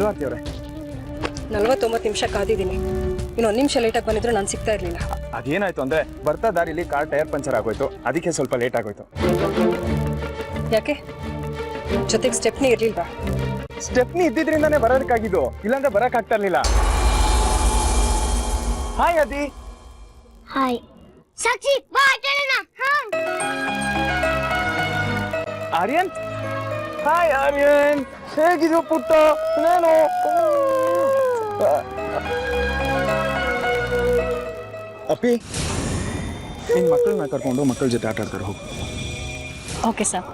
ಅಲ್ವಾ ಆರ್ತಿಯವ್ರೆ? 49 ನಿಮಿಷ ಕಾದಿದ್ದೀನಿ. ಇನ್ನೊಂದು ನಿಮಿಷ ಲೇಟಾಗಿ ಬಂದಿದ್ರು ನಾನು ಸಿಗ್ತಾ ಇರಲಿಲ್ಲ. ಅದೇನಾಯ್ತು ಅಂದ್ರೆ ಬರ್ತಾ ದಾರಿಲಿ ಕಾರ್ ಟೈರ್ ಪಂಚರ್ ಆಗೋಯ್ತು, ಅದಕ್ಕೆ ಸ್ವಲ್ಪ ಲೇಟ್ ಆಗೋಯ್ತು. ಯಾಕೆ ಜೊತೆಗೆ ಸ್ಟೆಪ್ನಿ ಇರ್ಲಿಲ್ವಾ? ಸ್ಟೆಪ್ನಿ ಇದ್ದಿದ್ರಿಂದಾನೇ ಬರೋದಕ್ಕಾಗಿದ್ದು, ಇಲ್ಲಾಂದ್ರೆ ಬರಕ್ ಆಗ್ತಾ ಇರ್ಲಿಲ್ಲ. ಹಾಯ್ ಅದಿ. ಹಾಯ್ ಸಾಕ್ಷಿ, ಬಾ ಆಟೋಣ. ಆರ್ಯನ್. ಹಾಯ್ ಆರ್ಯನ್, ಹೇಗಿದ್ಯೋ ಪುಟ್ಟ? ನಾನು ಅಪ್ಪಿ, ನಿನ್ ಮಕ್ಕಳನ್ನ ಕರ್ಕೊಂಡು ಮಕ್ಕಳ ಜೊತೆ ಆಟ ಆಡ್ತಾರೆ, ಹೋಗು. Okay sir.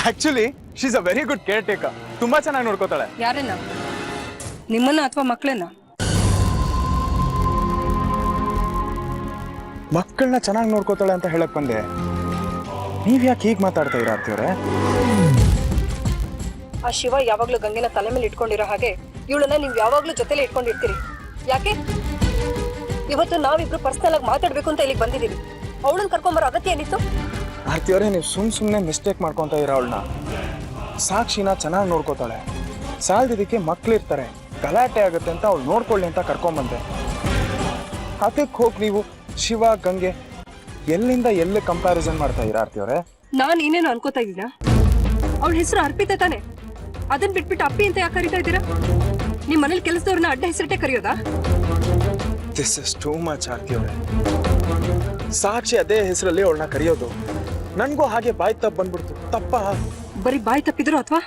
Actually she is a very good care taker. ತುಂಬಾ ಚೆನ್ನಾಗಿ ನೋಡ್ಕೋತಾಳೆ. ಯಾರನ್ನ? ನಿಮ್ಮನ್ನ ಅಥವಾ ಮಕ್ಕಳನ್ನ? ಮಕ್ಕಳನ್ನ ಚೆನ್ನಾಗಿ ನೋಡ್ಕೋತಾಳೆ ಅಂತ ಹೇಳಕ್ ಬಂದೆ. ನೀವ್ ಯಾಕೆ ಹೀಗೆ ಮಾತಾಡ್ತಾ ಇರ ಆರ್ತಿಯವ್ರೆ? ಆ ಶಿವ ಯಾವಾಗ್ಲೂ ಗಂಗೆನ ತಲೆ ಮೇಲೆ ಇಟ್ಕೊಂಡಿರೋ ಹಾಗೆ ಇವಳನ್ನ ನೀವು ಯಾವಾಗ್ಲೂ ಜೊತೆಲೆ ಇಟ್ಕೊಂಡಿರ್ತೀರಿ. ಯಾಕೆ ಇವತ್ತು ನಾವಿಬ್ರು ಪರ್ಸನಲ್ ಆಗಿ ಮಾತಾಡ್ಬೇಕು ಅಂತ ಇಲ್ಲಿಗೆ ಬಂದಿದ್ದೀವಿ. ಅವಳನ್ನ ಕರ್ಕೊಂಬರೋ ಅಗತ್ಯ ಏನಿತ್ತು? ಆರ್ತಿಯವ್ರೆ, ನೀವು ಸುಮ್ಮನೆ ಮಿಸ್ಟೇಕ್ ಮಾಡ್ಕೊಂತ ಇರ ಅವಳನ್ನ. ಸಾಕ್ಷಿನ ಚೆನ್ನಾಗಿ ನೋಡ್ಕೋತಾಳೆ, ಸಾಲದಿದ್ದಕ್ಕೆ ಮಕ್ಳಿರ್ತಾರೆ, ಗಲಾಟೆ ಆಗುತ್ತೆ ಅಂತ ಅವಳು ನೋಡ್ಕೊಳ್ಳಿ ಅಂತ ಕರ್ಕೊಂಬಂದೆ. ಅದಕ್ಕೆ ಹೋಗಿ ನೀವು ಶಿವ ಗಂಗೆ ಎಲ್ಲಿಂದ ಎಲ್ಲಿ ಕಂಪ್ಯಾರಿಸನ್ ಮಾಡ್ತಾ ಇರ ಆರ್ತಿಯವ್ರೆ? ನಾನು ಏನೇನು ಅನ್ಕೋತಾ ಇದ್ದೀರಾ? ಅವಳ ಹೆಸರು ಅರ್ಪಿತಾ ತಾನೆ? ಅದನ್ನ ಬಿಟ್ಬಿಟ್ಟು ಅಪ್ಪಿ ಅಂತ ಯಾಕೆ ಕರೀತಾ ಇದ್ದೀರಾ? ನಿಮ್ ಮನೇಲಿ ಕೆಲಸದವ್ರನ್ನ ಅಡ್ಡ ಹೆಸರಿಟ್ಟೆ ಕರೆಯೋದಾ? ದಿಸ್ ಇಸ್ ಟೂ ಮಚ್ ಆರ್ತಿಯವ್ರೆ. ಸಾಕ್ಷಿ ಅದೇ ಹೆಸರಲ್ಲಿ ಅವಳನ್ನ ಕರೆಯೋದು, ನನ್ಗೂ ಹಾಗೆ ಬಾಯ್ ತಪ್ಪು ಬಂದ್ಬಿಡ್ತು. ತಪ್ಪ? ಬರೀ ಬಾಯಿ ತಪ್ಪಿದ್ರು ಅಥವಾ?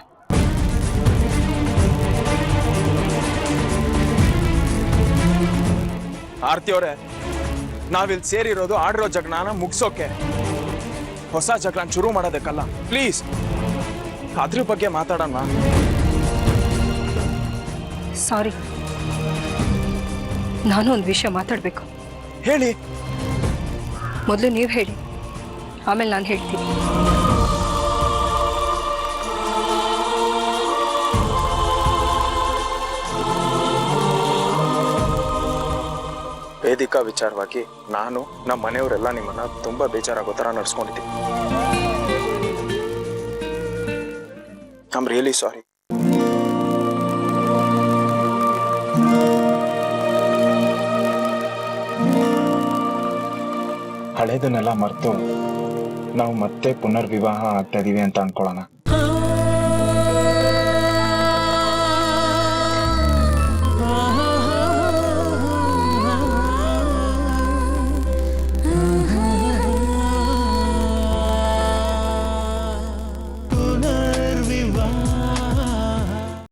ಆರ್ತಿಯವ್ರೆ, ನಾವಿಲ್ಲಿ ಸೇರಿರೋದು ಆಡಿರೋ ಜಗಳನ ಮುಗಿಸೋಕೆ, ಹೊಸ ಜಗಳನ ಶುರು ಮಾಡೋದಕ್ಕಲ್ಲ. ಪ್ಲೀಸ್ ಅದ್ರ ಬಗ್ಗೆ ಮಾತಾಡೋಣ. ಸಾರಿ, ನಾನು ಒಂದು ವಿಷಯ ಮಾತಾಡ್ಬೇಕು. ಹೇಳಿ. ಮೊದಲು ನೀವು ಹೇಳಿ, ಆಮೇಲೆ ನಾನು ಹೇಳ್ತೀನಿ. ವೇದಿಕಾ ವಿಚಾರವಾಗಿ ನಾನು ನಮ್ಮ ಮನೆಯವರೆಲ್ಲ ನಿಮ್ಮನ್ನ ತುಂಬಾ ಬೇಜಾರಾಗೋ ತರ ನಡ್ಸ್ಕೊಂಡಿದ್ದೀನಿ. I am really sorry. ಹಳೇದನ್ನೆಲ್ಲ ಮರೆತು ನಾವು ಮತ್ತೆ ಪುನರ್ವಿವಾಹ ಆಗ್ತಾ ಇದೀವಿ ಅಂತ ಅನ್ಕೊಳ್ಳೋಣ.